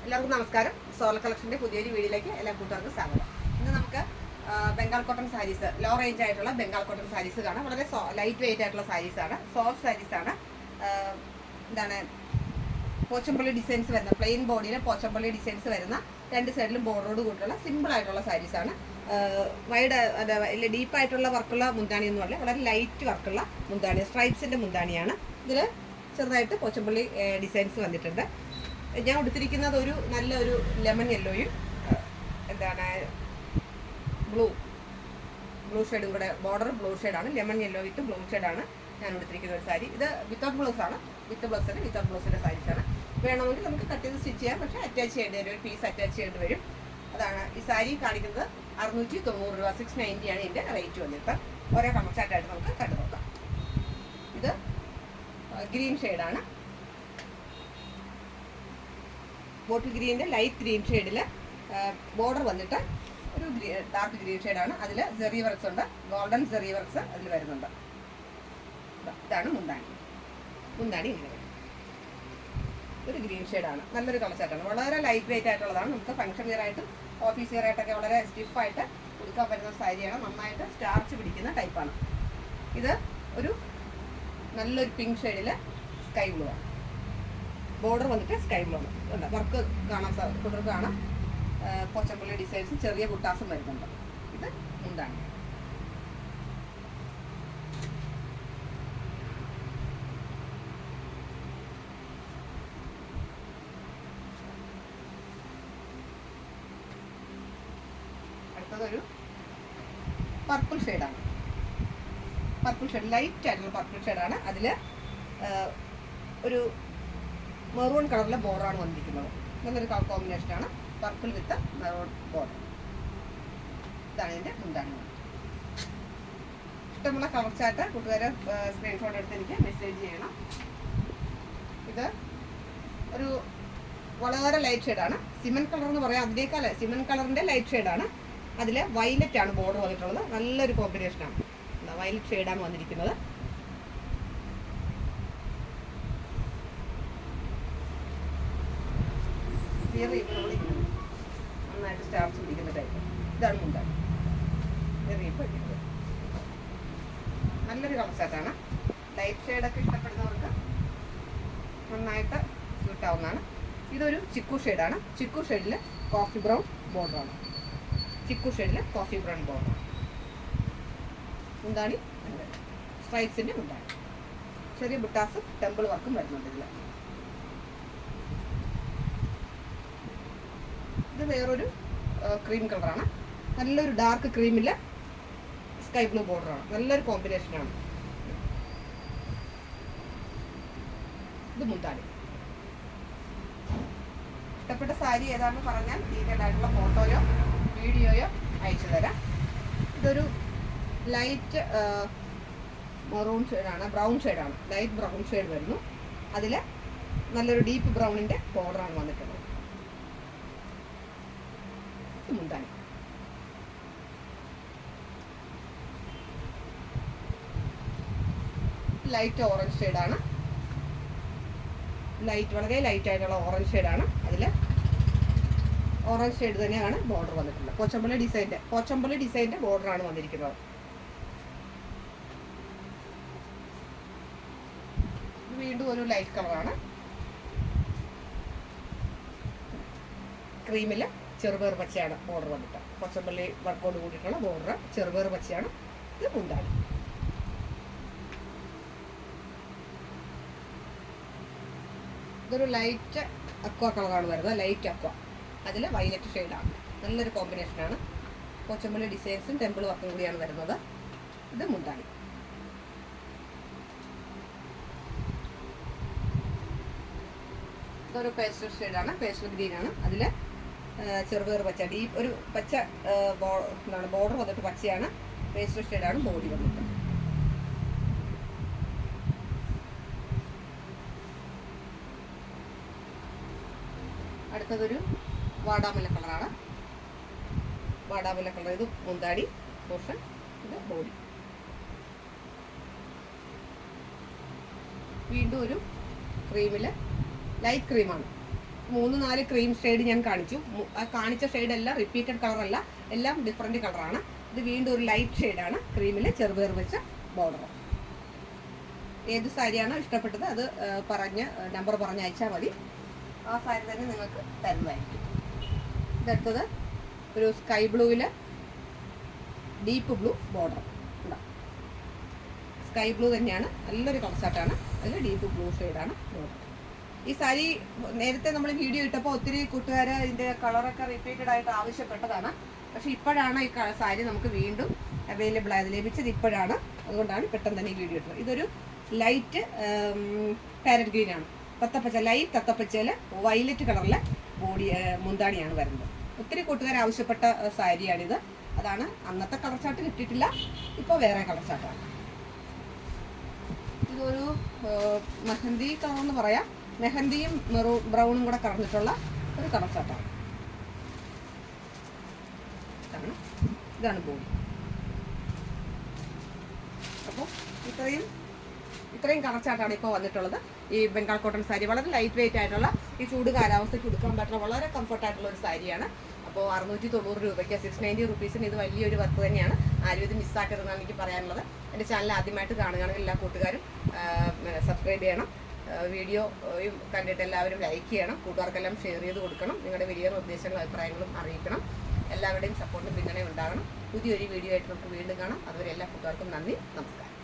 എല്ലാവർക്കും നമസ്കാരം. സോളർ കളക്ഷൻ്റെ പുതിയൊരു വീഡിയോയിലേക്ക് എല്ലാ കൂട്ടുകാർക്കും സ്വാഗതം. ഇന്ന് നമുക്ക് Bengal cotton sarees, low range ആയിട്ടുള്ള ബംഗാൾ കോട്ടൺ സാരീസ് കാണാം. വളരെ ലൈറ്റ് വെയിറ്റ് ആയിട്ടുള്ള സാരീസാണ്, സോഫ്റ്റ് സാരീസാണ്. എന്താണ് പോച്ചമ്പള്ളി ഡിസൈൻസ് വരുന്ന, പ്ലെയിൻ ബോഡിയിൽ പോച്ചമ്പള്ളി ഡിസൈൻസ് വരുന്ന, രണ്ട് സൈഡിലും ബോർഡറോട് കൂടിയുള്ള സിമ്പിൾ ആയിട്ടുള്ള സാരീസാണ്. വൈഡ് ഡീപ്പായിട്ടുള്ള വർക്കുള്ള മുന്താണിയൊന്നും അല്ല, വളരെ ലൈറ്റ് വർക്കുള്ള മുന്താണി, സ്ട്രൈപ്സിൻ്റെ മുന്താണിയാണ്. ഇതിൽ ചെറുതായിട്ട് പോച്ചമ്പള്ളി ഡിസൈൻസ് വന്നിട്ടുണ്ട്. ഞാൻ എടുത്തിരിക്കുന്നത് ഒരു നല്ലൊരു ലെമൺ യെല്ലോയും ബ്ലൂ ഷെയ്ഡും കൂടെ, ബോർഡർ ബ്ലൂ ഷെയ്ഡാണ്, ലെമൺ യെല്ലോ വിത്ത് ബ്ലൂ ഷെയ്ഡാണ് ഞാൻ എടുത്തിരിക്കുന്ന ഒരു സാരി. ഇത് വിത്തൗട്ട് ബ്ലൗസാണ്, വിത്തൗട്ട് ബ്ലൗസിൻ്റെ സാരീസാണ്. വേണമെങ്കിൽ നമുക്ക് കട്ട് ചെയ്ത് സ്റ്റിച്ച് ചെയ്യാം, പക്ഷേ അറ്റാച്ച് ചെയ്യേണ്ടി വരും, ഒരു പീസ് അറ്റാച്ച് ചെയ്യേണ്ടി വരും. അതാണ് ഈ സാരി കാണിക്കുന്നത്. 690 രൂപ, 690 ആണ് ഇതിൻ്റെ റേറ്റ് വന്നിട്ട്. ഓരോ കമർച്ചായിട്ടായിട്ട് നമുക്ക് കട്ട് നോക്കാം. ഇത് ഗ്രീൻ ഷെയ്ഡാണ്, ബോട്ടിൽ ഗ്രീനിൻ്റെ ലൈറ്റ് ഗ്രീൻ ഷെയ്ഡിൽ ബോർഡർ വന്നിട്ട് ഒരു ഡാർക്ക് ഗ്രീൻ ഷെയ്ഡാണ്. അതിൽ ജെറി വർക്ക്സ് ഉണ്ട്, ഗോൾഡൻ ജെറി വർക്ക്സ് അതിൽ വരുന്നുണ്ട്. ഇതാണ് മുന്താണി ഇങ്ങനെ വരും. ഒരു ഗ്രീൻ ഷെയ്ഡാണ്, നല്ലൊരു കളർ ചാർട്ടാണ്, വളരെ ലൈറ്റ് വെയിറ്റ് ആയിട്ടുള്ളതാണ്. നമുക്ക് ഫംഗ്ഷൻ വെയർ ആയിട്ടും ഓഫീസ് വെയർ ആയിട്ടൊക്കെ വളരെ സ്റ്റിഫായിട്ട് കൊടുക്കാൻ പറ്റുന്ന സാരിയാണ്. നന്നായിട്ട് സ്റ്റാർച്ച് പിടിക്കുന്ന ടൈപ്പാണ്. ഇത് ഒരു നല്ലൊരു പിങ്ക് ഷെയ്ഡിൽ സ്കൈ ബ്ലൂ ആണ്. ബോർഡർ വന്നിട്ട് സ്കൈ ബ്ലൂ ആണ്. വർക്ക് കാണാൻ കുട്ടികൾക്ക് കാണാം. പോച്ചമ്പള്ളി ഡിസൈൻസും ചെറിയ കുട്ടാസും വരുന്നുണ്ട്. ഇത് മുന്താണി. അടുത്തതൊരു പർപ്പിൾ ഷെയ്ഡാണ്, ലൈറ്റ് ആയിട്ടുള്ള പർപ്പിൾ ഷെയ്ഡാണ്. അതിൽ ഒരു മെറൂൺ കളറിലെ ബോർഡറാണ് വന്നിരിക്കുന്നത്. നല്ലൊരു കളർ കോമ്പിനേഷനാണ്, പർപ്പിൾ വിത്ത് മെറൂൺ ബോർഡർ. ഇതാണ് ഇതിൻ്റെ മുന്താണി. ഇഷ്ടമുള്ള കളർ ചാർട്ട് കൂട്ടുകാരെ സ്ക്രീൻഷോട്ട് എടുത്ത് എനിക്ക് മെസ്സേജ് ചെയ്യണം. ഇത് ഒരു വളരെ ലൈറ്റ് ഷെയ്ഡാണ്, സിമൻ കളർ എന്ന് പറയാം. അതിനേക്കാൾ സിമൻ കളറിൻ്റെ ലൈറ്റ് ഷെയ്ഡാണ്. അതിൽ വയലറ്റ് ആണ് ബോർഡർ വന്നിട്ടുള്ളത്. നല്ലൊരു കോമ്പിനേഷനാണ്. വയലറ്റ് ഷെയ്ഡാണ് വന്നിരിക്കുന്നത്. നന്നായിട്ട് സ്റ്റാർച്ച് പിടിക്കുന്ന ടൈപ്പ്. ഇതാണ് മുന്താണി. നല്ലൊരു കളർ ചാർട്ടാണ്. ലൈറ്റ് ഷെയ്ഡൊക്കെ ഇഷ്ടപ്പെടുന്നവർക്ക് നന്നായിട്ട് സ്യൂട്ട് ആവുന്നതാണ്. ഇതൊരു ചിക്കു ഷെയ്ഡാണ്. ചിക്കു ഷെയ്ഡിൽ കോഫി ബ്രൗൺ ബോർഡറാണ്. മുന്താണി സ്ട്രൈപ്സിൻ്റെ മുന്താണി. ചെറിയ ബുട്ടാസും ടെമ്പിൾ വർക്കും വരുന്നുണ്ട് ഇതിൽ. ഇത് വേറൊരു ക്രീം കളറാണ്, നല്ലൊരു ഡാർക്ക് ക്രീമിൽ സ്കൈ ബ്ലൂ ബോർഡറാണ്. നല്ലൊരു കോമ്പിനേഷനാണ്. ഇത് മുന്താണി. ഇഷ്ടപ്പെട്ട സാരി ഏതാണെന്ന് പറഞ്ഞാൽ ഡീറ്റെയിൽ ആയിട്ടുള്ള ഫോട്ടോയോ വീഡിയോയോ അയച്ചു തരാം. ഇതൊരു ലൈറ്റ് മെറൂൺ ഷെയ്ഡാണ്, ബ്രൗൺ ഷെയ്ഡാണ്, ലൈറ്റ് ബ്രൗൺ ഷെയ്ഡ് വരുന്നു. അതിൽ നല്ലൊരു ഡീപ്പ് ബ്രൗണിൻ്റെ ബോർഡറാണ് വന്നിട്ടുള്ളത്. മുന്താണി. ലൈറ്റ് ഓറഞ്ച് ഷെയ്ഡാണ്, വളരെ ലൈറ്റ് ആയിട്ടുള്ള ഓറഞ്ച് ഷെയ്ഡാണ്. അതിൽ ഓറഞ്ച് ഷെയ്ഡ് തന്നെയാണ് ബോർഡർ വന്നിട്ടുള്ളത്. പോച്ചമ്പള്ളി ഡിസൈൻ്റെ ബോർഡറാണ് വന്നിരിക്കുന്നത്. ഇത് വീണ്ടും ഒരു ലൈറ്റ് കളറാണ്, ക്രീമിൽ ചെറുപയർ പച്ചയാണ് ബോർഡർ വന്നിട്ട്. പോച്ചമ്പള്ളി വർക്കോട് കൂടിയിട്ടുള്ള ബോർഡർ ചെറുപയർ പച്ചയാണ്. ഇത് മുന്താണി. ഇതൊരു ലൈറ്റ് അക്വ കളറാണ് വരുന്നത്, ലൈറ്റ് അക്വ. അതിൽ വയലറ്റ് ഷെയ്ഡാണ്. നല്ലൊരു കോമ്പിനേഷനാണ്. പോച്ചമ്പള്ളി ഡിസൈൻസും ടെമ്പിൾ വർക്കും കൂടിയാണ് വരുന്നത്. ഇത് മുന്താണി. ഇതൊരു പേസ്റ്റൽ ഷെയ്ഡാണ്, പേസ്റ്റൽ ഗ്രീനാണ്. അതിൽ ചെറുപയർ പച്ച, ഡീപ്പ് ഒരു പച്ച ബോർഡർ വന്നിട്ട് പച്ചയാണ്. പേസ്റ്റൽ ഷെയ്ഡാണ് ബോഡി വന്നിട്ട്. അടുത്തതൊരു വാടാമല കളറാണ്. ഇത് മുന്താടി പോർഷൻ, ഇത് ബോഡി. വീണ്ടും ഒരു ക്രീമിൽ ലൈറ്റ് ക്രീമാണ്, 3-4 ക്രീം ഷെയ്ഡ് ഞാൻ കാണിച്ചു. ആ കാണിച്ച ഷെയ്ഡെല്ലാം റിപ്പീറ്റഡ് കളറല്ല, എല്ലാം ഡിഫറെൻറ്റ് കളറാണ്. ഇത് വീണ്ടും ഒരു ലൈറ്റ് ഷെയ്ഡാണ്, ക്രീമിൽ ചെറുപേർ വെച്ച ബോർഡർ. ഏത് സാരിയാണോ ഇഷ്ടപ്പെട്ടത് അത് നമ്പർ പറഞ്ഞ് അയച്ചാൽ മതി. ആ സാരി തന്നെ നിങ്ങൾക്ക് തരുന്നതായിരിക്കും. ഇതെടുത്തത് ഒരു സ്കൈ ബ്ലൂവിൽ deep blue border. Sky blue തന്നെയാണ്, നല്ലൊരു കളർ ചാർട്ടാണ്. അതിൽ ഡീപ്പ് ബ്ലൂ ഷെയ്ഡാണ് ബോർഡർ. ഈ സാരി നേരത്തെ നമ്മൾ വീഡിയോ ഇട്ടപ്പോൾ ഒത്തിരി കൂട്ടുകാർ ഇതിൻ്റെ കളറൊക്കെ റിപ്പീറ്റഡ് ആയിട്ട് ആവശ്യപ്പെട്ടതാണ്. പക്ഷേ ഇപ്പോഴാണ് ഈ സാരി നമുക്ക് വീണ്ടും അവൈലബിൾ ആയത്, ലഭിച്ചത് ഇപ്പോഴാണ്. അതുകൊണ്ടാണ് പെട്ടെന്ന് തന്നെ ഈ വീഡിയോ ഇട്ടത്. ഇതൊരു ലൈറ്റ് പാരറ്റ് ഗ്രീൻ ആണ്, തത്തപ്പച്ച, ലൈറ്റ് തത്തപ്പച്ചയിൽ വയലറ്റ് കളറിലെ മുന്താണിയാണ് വരുന്നത്. ഒത്തിരി കൂട്ടുകാർ ആവശ്യപ്പെട്ട സാരിയാണിത്. അതാണ് അന്നത്തെ കളർ ചാർട്ട് കിട്ടിയിട്ടില്ല, ഇപ്പോൾ വേറെ കളർ ചാർട്ടാണ്. ഇതൊരു മെഹന്തി കളർ എന്ന് പറയാം, മെഹന്തിയും ബ്രൗണും കൂടെ കറന്നിട്ടുള്ള ഒരു കളർ ചാർട്ടാണ്. ഇതാണ് ബോഡി. അപ്പോൾ ഇത്രയും കളർ ചാർട്ടാണ് ഇപ്പോൾ വന്നിട്ടുള്ളത്. ഈ ബംഗാൾ കോട്ടൺ സാരി വളരെ ലൈറ്റ് വെയിറ്റ് ആയിട്ടുള്ള, ഈ ചൂട് കാലാവസ്ഥയ്ക്ക് ഉടുക്കാൻ പറ്റുന്ന വളരെ കംഫർട്ടായിട്ടുള്ള ഒരു സാരിയാണ്. അപ്പോൾ 690 രൂപയ്ക്ക് 690 റുപ്പീസിന് ഇത് വലിയൊരു വർക്ക് തന്നെയാണ്. ആരും ഇത് മിസ്സാക്കരുതെന്നാണ് എനിക്ക് പറയാനുള്ളത്. എൻ്റെ ചാനൽ ആദ്യമായിട്ട് കാണുകയാണെങ്കിൽ എല്ലാ കൂട്ടുകാരും സബ്സ്ക്രൈബ് ചെയ്യണം. വീഡിയോ കണ്ടിട്ട് എല്ലാവരും ലൈക്ക് ചെയ്യണം, കൂട്ടുകാർക്കെല്ലാം ഷെയർ ചെയ്ത് കൊടുക്കണം. നിങ്ങളുടെ വലിയ നിർദ്ദേശങ്ങളും അഭിപ്രായങ്ങളും അറിയിക്കണം. എല്ലാവരുടെയും സപ്പോർട്ടും പിന്തുണയും ഉണ്ടാകണം. പുതിയൊരു വീഡിയോ ആയിട്ട് നമുക്ക് വീണ്ടും കാണാം. അതുവരെ എല്ലാ കൂട്ടുകാർക്കും നന്ദി, നമസ്കാരം.